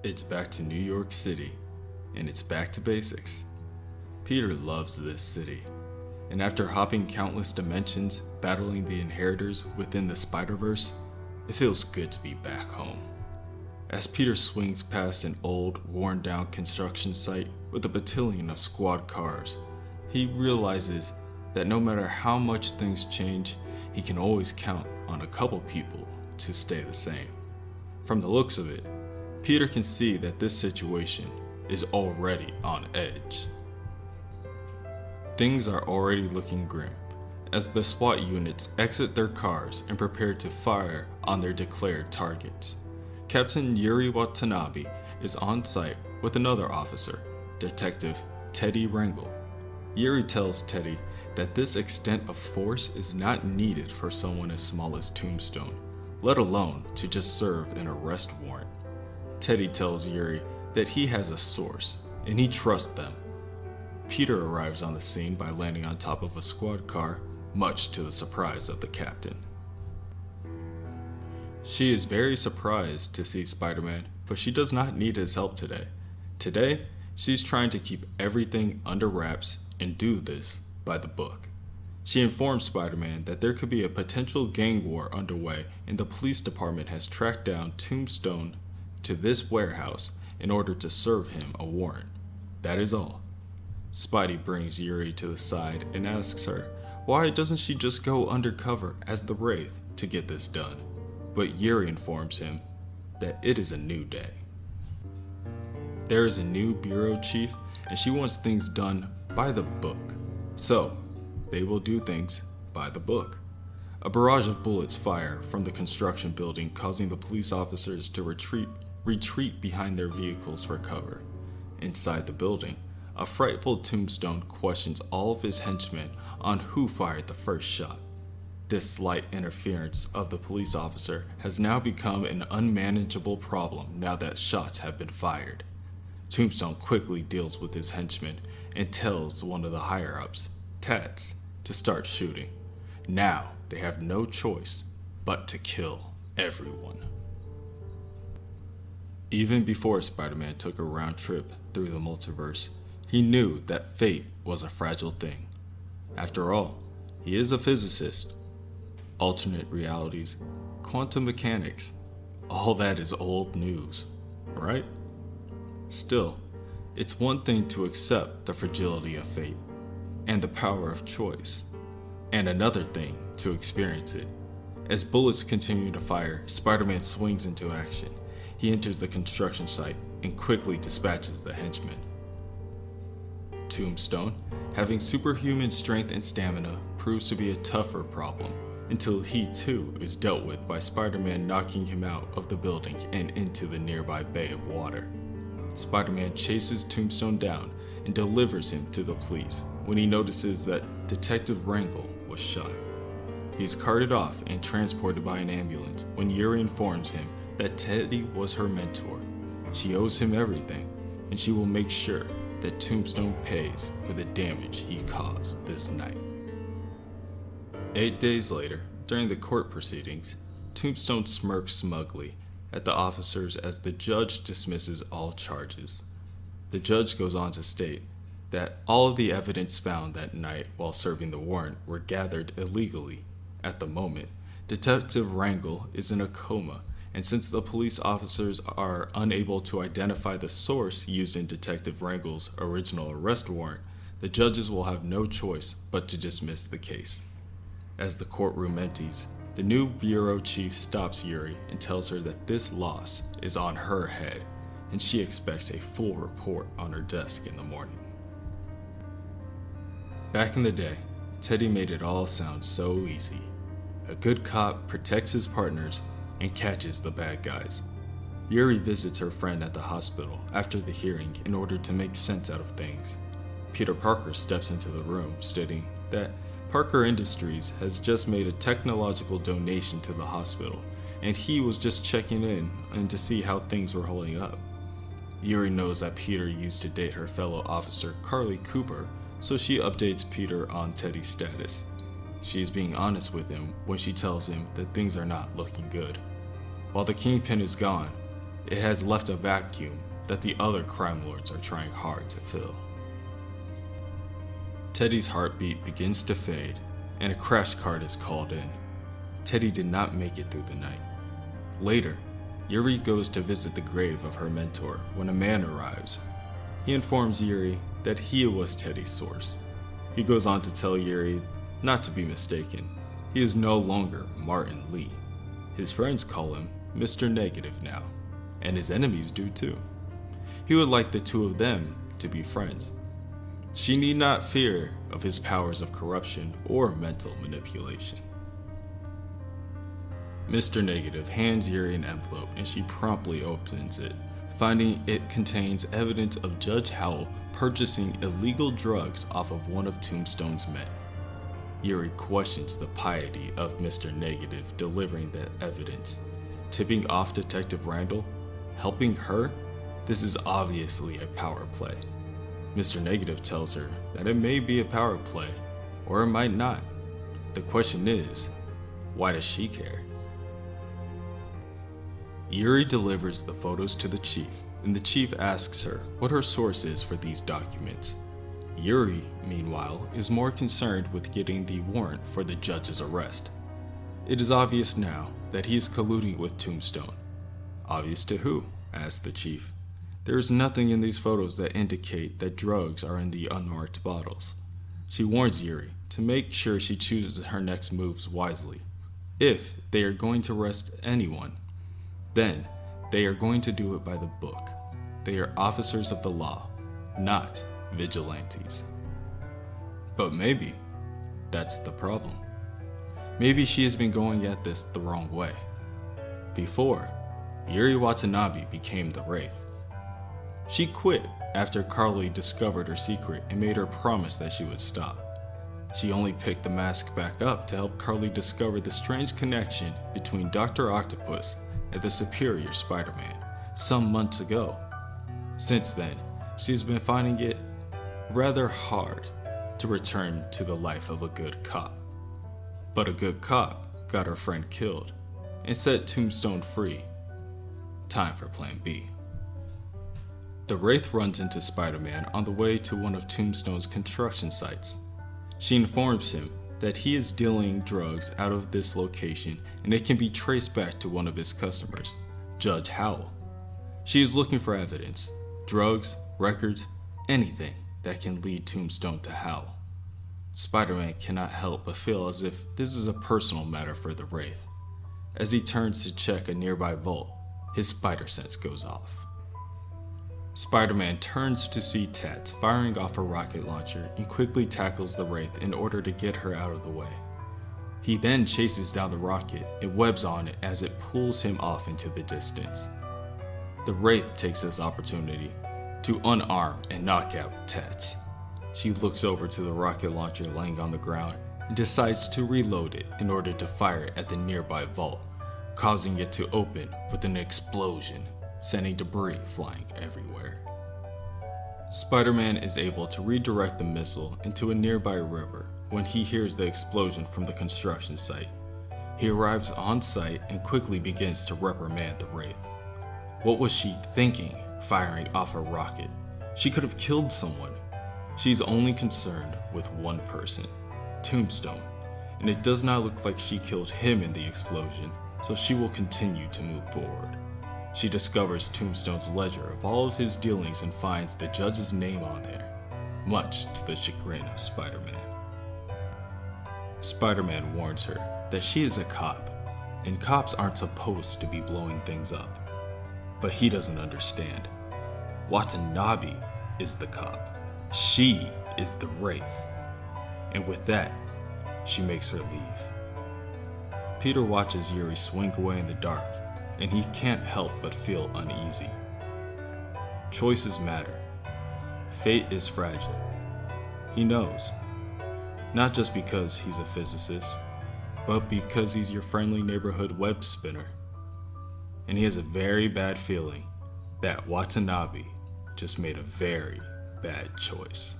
It's back to New York City, and it's back to basics. Peter loves this city, and after hopping countless dimensions, battling the inheritors within the Spider-Verse, it feels good to be back home. As Peter swings past an old, worn-down construction site with a battalion of squad cars, he realizes that no matter how much things change, he can always count on a couple people to stay the same. From the looks of it, Peter can see that this situation is already on edge. Things are already looking grim as the SWAT units exit their cars and prepare to fire on their declared targets. Captain Yuri Watanabe is on site with another officer, Detective Teddy Wrangle. Yuri tells Teddy that this extent of force is not needed for someone as small as Tombstone, let alone to just serve an arrest warrant. Teddy tells Yuri that he has a source, and he trusts them. Peter arrives on the scene by landing on top of a squad car, much to the surprise of the captain. She is very surprised to see Spider-Man, but she does not need his help today. Today, she's trying to keep everything under wraps and do this by the book. She informs Spider-Man that there could be a potential gang war underway, and the police department has tracked down Tombstone to this warehouse in order to serve him a warrant. That is all. Spidey brings Yuri to the side and asks her why doesn't she just go undercover as the Wraith to get this done. But Yuri informs him that it is a new day. There is a new bureau chief and she wants things done by the book. So, they will do things by the book. A barrage of bullets fire from the construction building, causing the police officers to retreat behind their vehicles for cover. Inside the building, a frightful Tombstone questions all of his henchmen on who fired the first shot. This slight interference of the police officer has now become an unmanageable problem now that shots have been fired. Tombstone quickly deals with his henchmen and tells one of the higher-ups, Tats, to start shooting. Now they have no choice but to kill everyone. Even before Spider-Man took a round trip through the multiverse, he knew that fate was a fragile thing. After all, he is a physicist. Alternate realities, quantum mechanics, all that is old news, right? Still, it's one thing to accept the fragility of fate and the power of choice, and another thing to experience it. As bullets continue to fire, Spider-Man swings into action. He enters the construction site and quickly dispatches the henchmen. Tombstone, having superhuman strength and stamina, proves to be a tougher problem until he too is dealt with by Spider-Man knocking him out of the building and into the nearby bay of water. Spider-Man chases Tombstone down and delivers him to the police when he notices that Detective Wrangle was shot. He is carted off and transported by an ambulance when Yuri informs him that Teddy was her mentor. She owes him everything, and she will make sure that Tombstone pays for the damage he caused this night. 8 days later, during the court proceedings, Tombstone smirks smugly at the officers as the judge dismisses all charges. The judge goes on to state that all of the evidence found that night while serving the warrant were gathered illegally. At the moment, Detective Wrangle is in a coma, and since the police officers are unable to identify the source used in Detective Wrangle's original arrest warrant, the judges will have no choice but to dismiss the case. As the courtroom empties, the new bureau chief stops Yuri and tells her that this loss is on her head, and she expects a full report on her desk in the morning. Back in the day, Teddy made it all sound so easy. A good cop protects his partners and catches the bad guys. Yuri visits her friend at the hospital after the hearing in order to make sense out of things. Peter Parker steps into the room, stating that Parker Industries has just made a technological donation to the hospital, and he was just checking in and to see how things were holding up. Yuri knows that Peter used to date her fellow officer Carly Cooper, so she updates Peter on Teddy's status. She is being honest with him when she tells him that things are not looking good. While the Kingpin is gone, It has left a vacuum that the other crime lords are trying hard to fill. Teddy's heartbeat begins to fade, and a crash cart is called in. Teddy did not make it through the night. Later, Yuri goes to visit the grave of her mentor when a man arrives. He informs Yuri that he was Teddy's source. He goes on to tell Yuri not to be mistaken. He is no longer Martin Lee. His friends call him Mr. Negative now, and his enemies do too. He would like the two of them to be friends. She need not fear of his powers of corruption or mental manipulation. Mr. Negative hands Yuri an envelope and she promptly opens it, finding it contains evidence of Judge Howell purchasing illegal drugs off of one of Tombstone's men. Yuri questions the piety of Mr. Negative delivering that evidence, tipping off Detective Randall, helping her. This is obviously a power play. Mr. Negative tells her that it may be a power play, or it might not. The question is, why does she care? Yuri delivers the photos to the chief, and the chief asks her what her source is for these documents. Yuri, meanwhile, is more concerned with getting the warrant for the judge's arrest. It is obvious now that he is colluding with Tombstone. Obvious to who? Asks the chief. There is nothing in these photos that indicate that drugs are in the unmarked bottles. She warns Yuri to make sure she chooses her next moves wisely. If they are going to arrest anyone, then they are going to do it by the book. They are officers of the law, not vigilantes. But maybe that's the problem. Maybe she has been going at this the wrong way. Before, Yuri Watanabe became the Wraith. She quit after Carly discovered her secret and made her promise that she would stop. She only picked the mask back up to help Carly discover the strange connection between Dr. Octopus and the superior Spider-Man some months ago. Since then, she's been finding it rather hard to return to the life of a good cop. But a good cop got her friend killed and set Tombstone free. Time for Plan B. The Wraith runs into Spider-Man on the way to one of Tombstone's construction sites. She informs him that he is dealing drugs out of this location and it can be traced back to one of his customers, Judge Howell. She is looking for evidence, drugs, records, anything that can lead Tombstone to Howell. Spider-Man cannot help but feel as if this is a personal matter for the Wraith. As he turns to check a nearby vault, his spider sense goes off. Spider-Man turns to see Tats firing off a rocket launcher and quickly tackles the Wraith in order to get her out of the way. He then chases down the rocket and webs on it as it pulls him off into the distance. The Wraith takes this opportunity to unarm and knock out Tats. She looks over to the rocket launcher laying on the ground and decides to reload it in order to fire it at the nearby vault, causing it to open with an explosion, sending debris flying everywhere. Spider-Man is able to redirect the missile into a nearby river when he hears the explosion from the construction site. He arrives on site and quickly begins to reprimand the Wraith. What was she thinking, firing off a rocket? She could have killed someone. She's only concerned with one person, Tombstone, and it does not look like she killed him in the explosion, so she will continue to move forward. She discovers Tombstone's ledger of all of his dealings and finds the judge's name on there, much to the chagrin of Spider-Man. Spider-Man warns her that she is a cop, and cops aren't supposed to be blowing things up. But he doesn't understand. Watanabe is the cop. She is the Wraith. And with that, she makes her leave. Peter watches Yuri swing away in the dark, and he can't help but feel uneasy. Choices matter. Fate is fragile. He knows. Not just because he's a physicist, but because he's your friendly neighborhood web spinner. And he has a very bad feeling that Watanabe just made a very bad choice.